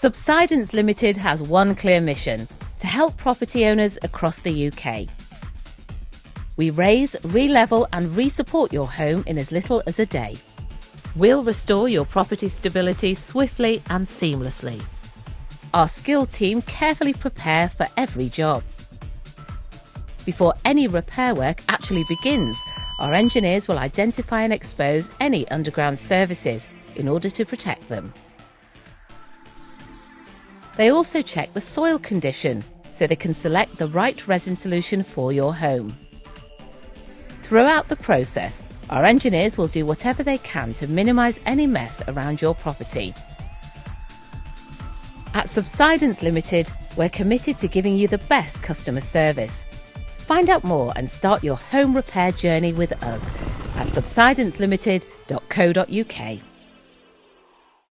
Subsidence Limited has one clear mission: to help property owners across the UK. We raise, re-level and re-support your home in as little as a day. We'll restore your property stability swiftly and seamlessly. Our skilled team carefully prepare for every job. Before any repair work actually begins, our engineers will identify and expose any underground services in order to protect them. They also check the soil condition so they can select the right resin solution for your home. Throughout the process, our engineers will do whatever they can to minimise any mess around your property. At Subsidence Limited, we're committed to giving you the best customer service. Find out more and start your home repair journey with us at subsidencelimited.co.uk.